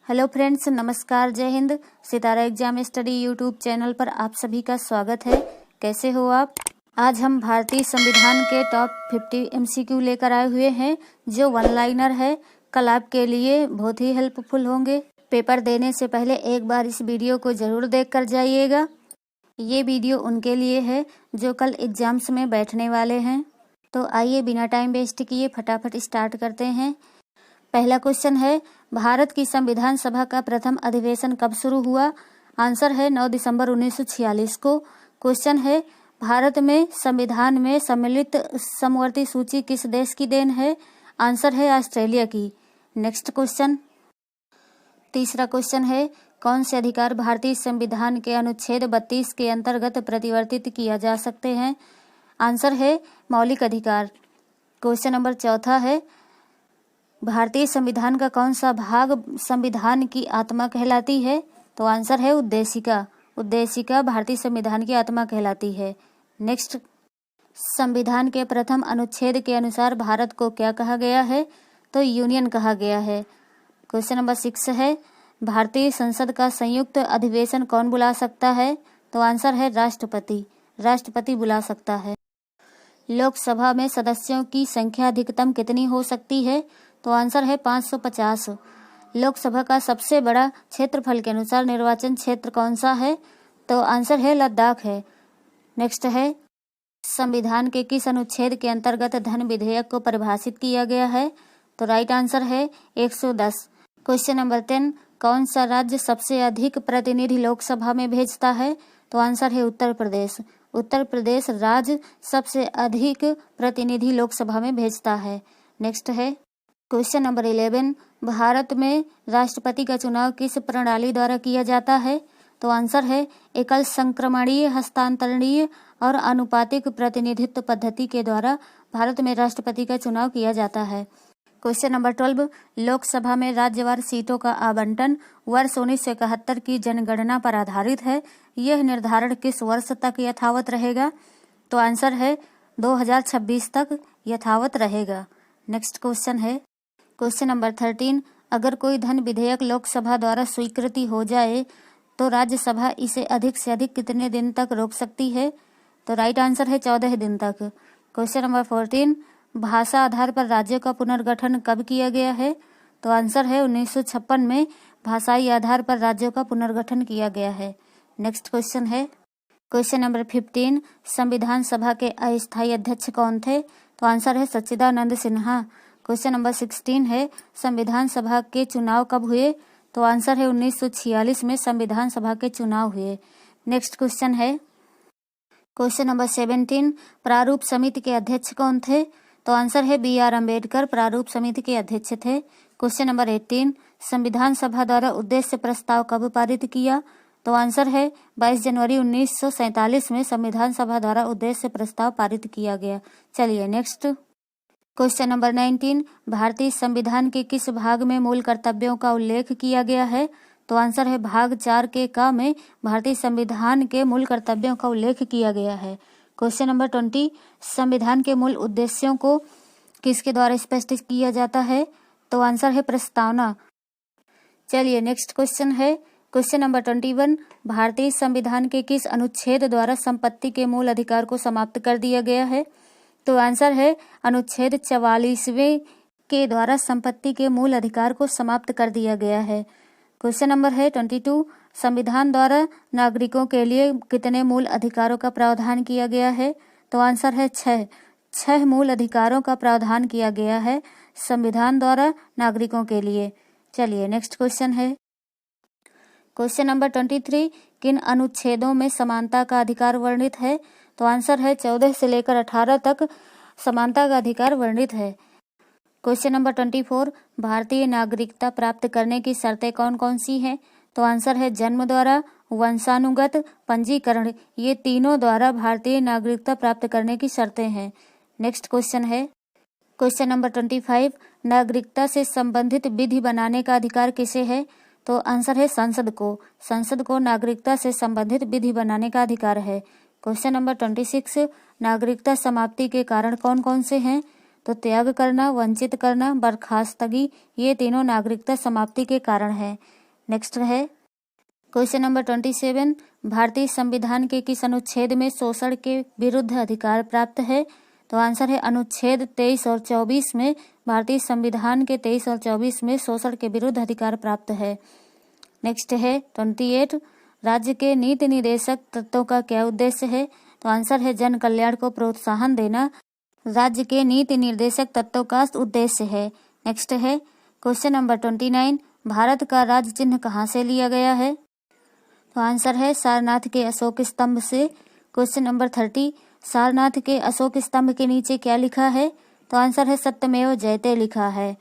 Hello friends, नमस्कार, जय हिंद। सितारा exam study YouTube channel पर आप सभी का स्वागत है। कैसे हो आप? आज हम भारतीय संविधान के टॉप 50 MCQ लेकर आए हुए हैं जो वन लाइनर है। कल आपके लिए बहुत ही हेल्पफुल होंगे। पेपर देने से पहले एक बार इस वीडियो को जरूर देख कर जाइएगा। ये वीडियो उनके लिए है जो कल एग्जाम्स में बैठने वाले हैं। तो आइए बिना टाइम वेस्ट किए फटाफट स्टार्ट करते हैं। पहला क्वेश्चन है, भारत की संविधान सभा का प्रथम अधिवेशन कब शुरू हुआ? आंसर है 9 दिसंबर 1946 को। क्वेश्चन है, भारत में संविधान में सम्मिलित समवर्ती सूची किस देश की देन है? आंसर है ऑस्ट्रेलिया की। नेक्स्ट क्वेश्चन, तीसरा क्वेश्चन है, कौन से अधिकार भारतीय संविधान के अनुच्छेद 32 के अंतर्गत प्रतिवर्तित किया जा सकते हैं? आंसर है मौलिक अधिकार। क्वेश्चन नंबर चौथा है, भारतीय संविधान का कौन सा भाग संविधान की आत्मा कहलाती है? तो आंसर है उद्देशिका। उद्देशिका भारतीय संविधान की आत्मा कहलाती है। नेक्स्ट, संविधान के प्रथम अनुच्छेद के अनुसार भारत को क्या कहा गया है? तो यूनियन कहा गया है। क्वेश्चन नंबर 6 है, भारतीय संसद का संयुक्त अधिवेशन कौन बुला सकता है? तो आंसर है राष्ट्रपति। राष्ट्रपति बुला सकता है। लोकसभा में सदस्यों की संख्या अधिकतम कितनी हो सकती है? तो आंसर है 550। लोकसभा का सबसे बड़ा क्षेत्रफल के अनुसार निर्वाचन क्षेत्र कौन सा है? तो आंसर है लद्दाख है। नेक्स्ट है, संविधान के किस अनुच्छेद के अंतर्गत धन विधेयक को परिभाषित किया गया है? तो राइट आंसर है 110। क्वेश्चन नंबर 10, कौन सा राज्य सबसे अधिक प्रतिनिधि लोकसभा में भेजता है? तो आंसर है उत्तर प्रदेश। उत्तर प्रदेश राज्य सबसे अधिक प्रतिनिधि लोकसभा में भेजता है। नेक्स्ट है, क्वेश्चन नंबर 11, भारत में राष्ट्रपति का चुनाव किस प्रणाली द्वारा किया जाता है? तो आंसर है एकल संक्रमणीय, हस्तांतरणीय और अनुपातिक प्रतिनिधित्व पद्धति के द्वारा भारत में राष्ट्रपति का चुनाव किया जाता है। क्वेश्चन नंबर 12, लोकसभा में राज्यवार सीटों का आवंटन वर्ष 1971 की जनगणना पर आधारित है। यह निर्धारण किस वर्ष तक यथावत रहेगा? तो आंसर है 2026 तक यथावत रहेगा। नेक्स्ट क्वेश्चन है, क्वेश्चन नंबर 13, अगर कोई धन विधेयक लोकसभा द्वारा स्वीकृति हो जाए तो राज्यसभा इसे अधिक से अधिक कितने दिन तक रोक सकती है? तो राइट आंसर है 14 दिन तक। क्वेश्चन नंबर 14, भाषा आधार पर राज्यों का पुनर्गठन कब किया गया है? तो आंसर है 1956 में भाषाई आधार पर राज्यों का पुनर्गठन किया गया है। नेक्स्ट क्वेश्चन है, क्वेश्चन नंबर 15, संविधान सभा के अस्थायी अध्यक्ष कौन थे? तो आंसर है सच्चिदानंद सिन्हा। क्वेश्चन नंबर 16 है, संविधान सभा के चुनाव कब हुए? तो आंसर है 1946 में संविधान सभा के चुनाव हुए। नेक्स्ट क्वेश्चन है, क्वेश्चन नंबर 17, प्रारूप समिति के अध्यक्ष कौन थे? तो आंसर है BR अम्बेडकर प्रारूप समिति के अध्यक्ष थे। क्वेश्चन नंबर 18, संविधान सभा द्वारा उद्देश्य प्रस्ताव कब पारित किया? तो आंसर है 22 जनवरी 1947 में संविधान सभा द्वारा उद्देश्य प्रस्ताव पारित किया गया। चलिए नेक्स्ट, क्वेश्चन नंबर 19, भारतीय संविधान के किस भाग में मूल कर्तव्यों का उल्लेख किया गया है? तो आंसर है भाग 4 के क में भारतीय संविधान के मूल कर्तव्यों का उल्लेख किया गया है। क्वेश्चन नंबर 20, संविधान के मूल उद्देश्यों को किसके द्वारा स्पष्ट किया जाता है? तो आंसर है प्रस्तावना। चलिए नेक्स्ट क्वेश्चन है, क्वेश्चन नंबर 21, भारतीय संविधान के किस अनुच्छेद द्वारा संपत्ति के मूल अधिकार को समाप्त कर दिया गया है? तो आंसर है अनुच्छेद 44वें के द्वारा संपत्ति के मूल अधिकार को समाप्त कर दिया गया है। क्वेश्चन नंबर है 22, संविधान द्वारा नागरिकों के लिए कितने मूल अधिकारों का प्रावधान किया गया है? तो आंसर है 6 मूल अधिकारों का प्रावधान किया गया है संविधान द्वारा नागरिकों के लिए। चलिए नेक्स्ट क्वेश्चन है, क्वेश्चन नंबर 23, किन अनुच्छेदों में समानता का अधिकार वर्णित है? तो आंसर है 14 से लेकर 18 तक समानता का अधिकार वर्णित है। क्वेश्चन नंबर 24, भारतीय नागरिकता प्राप्त करने की शर्तें कौन कौन सी हैं? तो आंसर है जन्म द्वारा, वंशानुगत, पंजीकरण, ये तीनों द्वारा भारतीय नागरिकता प्राप्त करने की शर्तें हैं। नेक्स्ट क्वेश्चन है, क्वेश्चन नंबर 25, नागरिकता से संबंधित विधि बनाने का अधिकार किसे है? तो आंसर है संसद को। संसद को नागरिकता से संबंधित विधि बनाने का अधिकार है। क्वेश्चन नंबर 26, नागरिकता समाप्ति के कारण कौन कौन से हैं? तो त्याग करना, वंचित करना, बर्खास्तगी, ये तीनों नागरिकता समाप्ति के कारण है। नेक्स्ट है क्वेश्चन नंबर 27, भारतीय संविधान के किस अनुच्छेद में शोषण के विरुद्ध अधिकार प्राप्त है? तो आंसर है अनुच्छेद 23 और 24 में। भारतीय संविधान के 23 और 24 में शोषण के विरुद्ध अधिकार प्राप्त है। नेक्स्ट है 28, राज्य के नीति निर्देशक तत्वों का क्या उद्देश्य है? तो आंसर है जन कल्याण को प्रोत्साहन देना राज्य के नीति निर्देशक तत्वों का उद्देश्य है। नेक्स्ट है क्वेश्चन नंबर 29, भारत का राज्य चिन्ह कहाँ से लिया गया है? तो आंसर है सारनाथ के अशोक स्तंभ से। क्वेश्चन नंबर 30, सारनाथ के अशोक स्तंभ के नीचे क्या लिखा है? तो आंसर है सत्यमेव जयते लिखा है।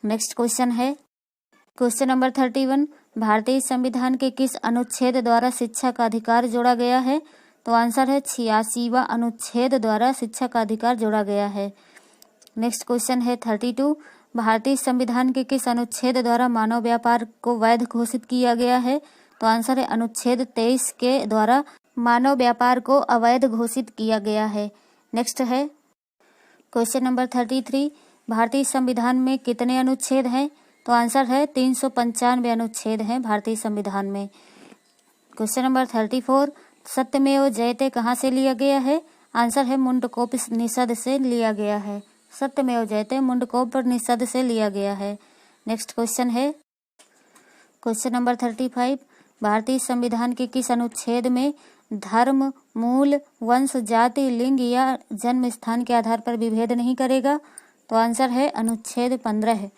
नेक्स्ट क्वेश्चन है क्वेश्चन नंबर 31, भारतीय संविधान के किस अनुच्छेद द्वारा शिक्षा का अधिकार जोड़ा गया है? तो आंसर है 86वां अनुच्छेद द्वारा शिक्षा का अधिकार जोड़ा गया है। नेक्स्ट क्वेश्चन है 32, भारतीय संविधान के किस अनुच्छेद द्वारा मानव व्यापार को वैध घोषित किया गया है? तो आंसर है अनुच्छेद 23 के द्वारा मानव व्यापार को अवैध घोषित किया गया है। नेक्स्ट है क्वेश्चन नंबर 33, भारतीय संविधान में कितने अनुच्छेद हैं? तो आंसर है 395 अनुच्छेद हैं भारतीय संविधान में। क्वेश्चन नंबर 34, सत्यमेव जयते कहाँ से लिया गया है? आंसर है मुंडकोपनिषद से लिया गया है। सत्यमेव जयते मुंडकोपनिषद से लिया गया है। नेक्स्ट क्वेश्चन है क्वेश्चन नंबर 35, भारतीय संविधान के किस अनुच्छेद में धर्म, मूल, वंश, जाति, लिंग या जन्म स्थान के आधार पर विभेद नहीं करेगा? तो आंसर है अनुच्छेद 15 है।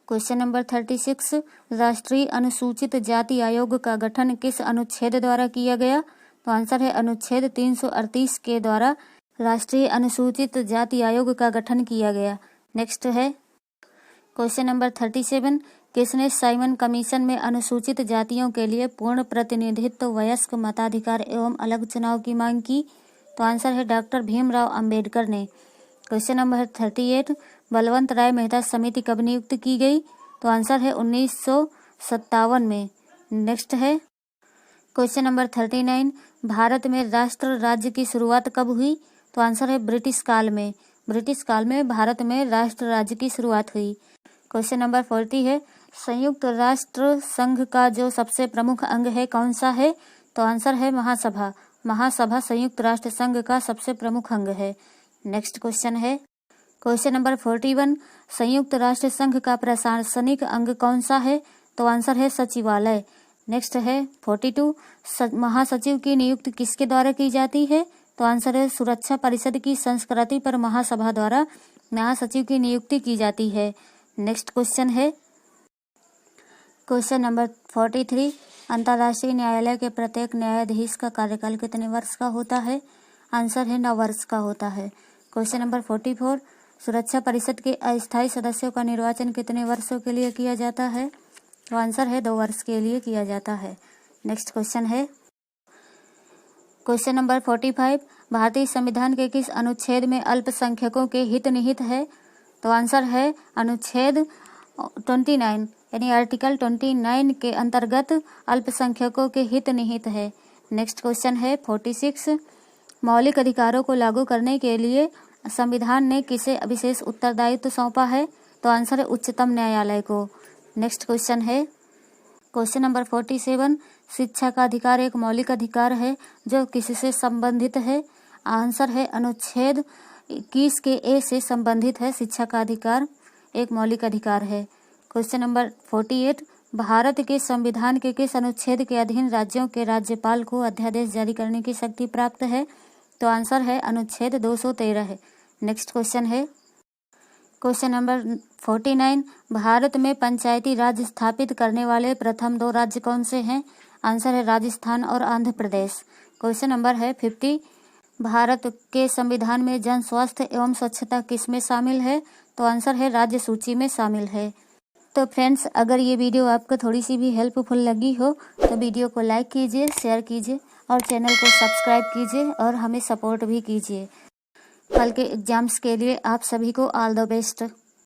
क्वेश्चन नंबर 36, राष्ट्रीय अनुसूचित जाति आयोग का गठन किस अनुच्छेद द्वारा किया गया? तो आंसर है अनुच्छेद 338 के द्वारा राष्ट्रीय अनुसूचित जाति आयोग का गठन किया गया। नेक्स्ट है क्वेश्चन नंबर 37, किसने साइमन कमीशन में अनुसूचित जातियों के लिए पूर्ण प्रतिनिधित्व, वयस्क मताधिकार एवं अलग चुनाव की मांग की? तो आंसर है डॉक्टर भीमराव अंबेडकर ने। क्वेश्चन नंबर 38, बलवंत राय मेहता समिति कब नियुक्त की गई? तो आंसर है 1957 में। नेक्स्ट है क्वेश्चन नंबर 39, भारत में राष्ट्र राज्य की शुरुआत कब हुई? तो आंसर है ब्रिटिश काल में। ब्रिटिश काल में भारत में राष्ट्र राज्य की शुरुआत हुई। क्वेश्चन नंबर 40 है, संयुक्त राष्ट्र संघ का जो सबसे प्रमुख अंग है कौन सा है? तो आंसर है महासभा। महासभा संयुक्त राष्ट्र संघ का सबसे प्रमुख अंग है। नेक्स्ट क्वेश्चन है क्वेश्चन नंबर 41, संयुक्त राष्ट्र संघ का प्रशासनिक अंग कौन सा है? तो आंसर है सचिवालय। नेक्स्ट है 42, महासचिव की नियुक्ति किसके द्वारा की जाती है? तो आंसर है सुरक्षा परिषद की संस्कृति पर महासभा द्वारा महासचिव की नियुक्ति की जाती है। नेक्स्ट क्वेश्चन है क्वेश्चन नंबर 43, अंतर्राष्ट्रीय न्यायालय के प्रत्येक न्यायाधीश का कार्यकाल कितने वर्ष का होता है? आंसर है 9 वर्ष का होता है। क्वेश्चन नंबर 44, सुरक्षा परिषद के अस्थायी सदस्यों का निर्वाचन कितने वर्षों के लिए किया जाता है? तो आंसर है 2 वर्ष के लिए किया जाता है। नेक्स्ट क्वेश्चन है क्वेश्चन नंबर 45, भारतीय संविधान के किस अनुच्छेद में अल्पसंख्यकों के हित निहित है? तो आंसर है अनुच्छेद 29 यानी आर्टिकल 29 के अंतर्गत अल्पसंख्यकों के हित निहित है। नेक्स्ट क्वेश्चन है 46, मौलिक अधिकारों को लागू करने के लिए संविधान ने किसे विशेष उत्तरदायित्व सौंपा है? तो आंसर है उच्चतम न्यायालय को। नेक्स्ट क्वेश्चन है क्वेश्चन नंबर 47, शिक्षा का अधिकार एक मौलिक अधिकार है जो किससे संबंधित है? आंसर है अनुच्छेद 21 के ए से संबंधित है। शिक्षा का अधिकार एक मौलिक अधिकार है। क्वेश्चन नंबर 48, भारत के संविधान के किस अनुच्छेद के अधीन राज्यों के राज्यपाल को अध्यादेश जारी करने की शक्ति प्राप्त है? तो आंसर है अनुच्छेद 213 है। नेक्स्ट क्वेश्चन है क्वेश्चन नंबर 49, भारत में पंचायती राज स्थापित करने वाले प्रथम 2 राज्य कौन से हैं? आंसर है राजस्थान और आंध्र प्रदेश। क्वेश्चन नंबर है 50, भारत के संविधान में जन स्वास्थ्य एवं स्वच्छता किस में शामिल है? तो आंसर है राज्य सूची में शामिल है। तो फ्रेंड्स, अगर ये वीडियो आपको थोड़ी सी भी हेल्पफुल लगी हो तो वीडियो को लाइक कीजिए, शेयर कीजिए और चैनल को सब्सक्राइब कीजिए और हमें सपोर्ट भी कीजिए। कल के एग्जाम्स के लिए आप सभी को ऑल द बेस्ट।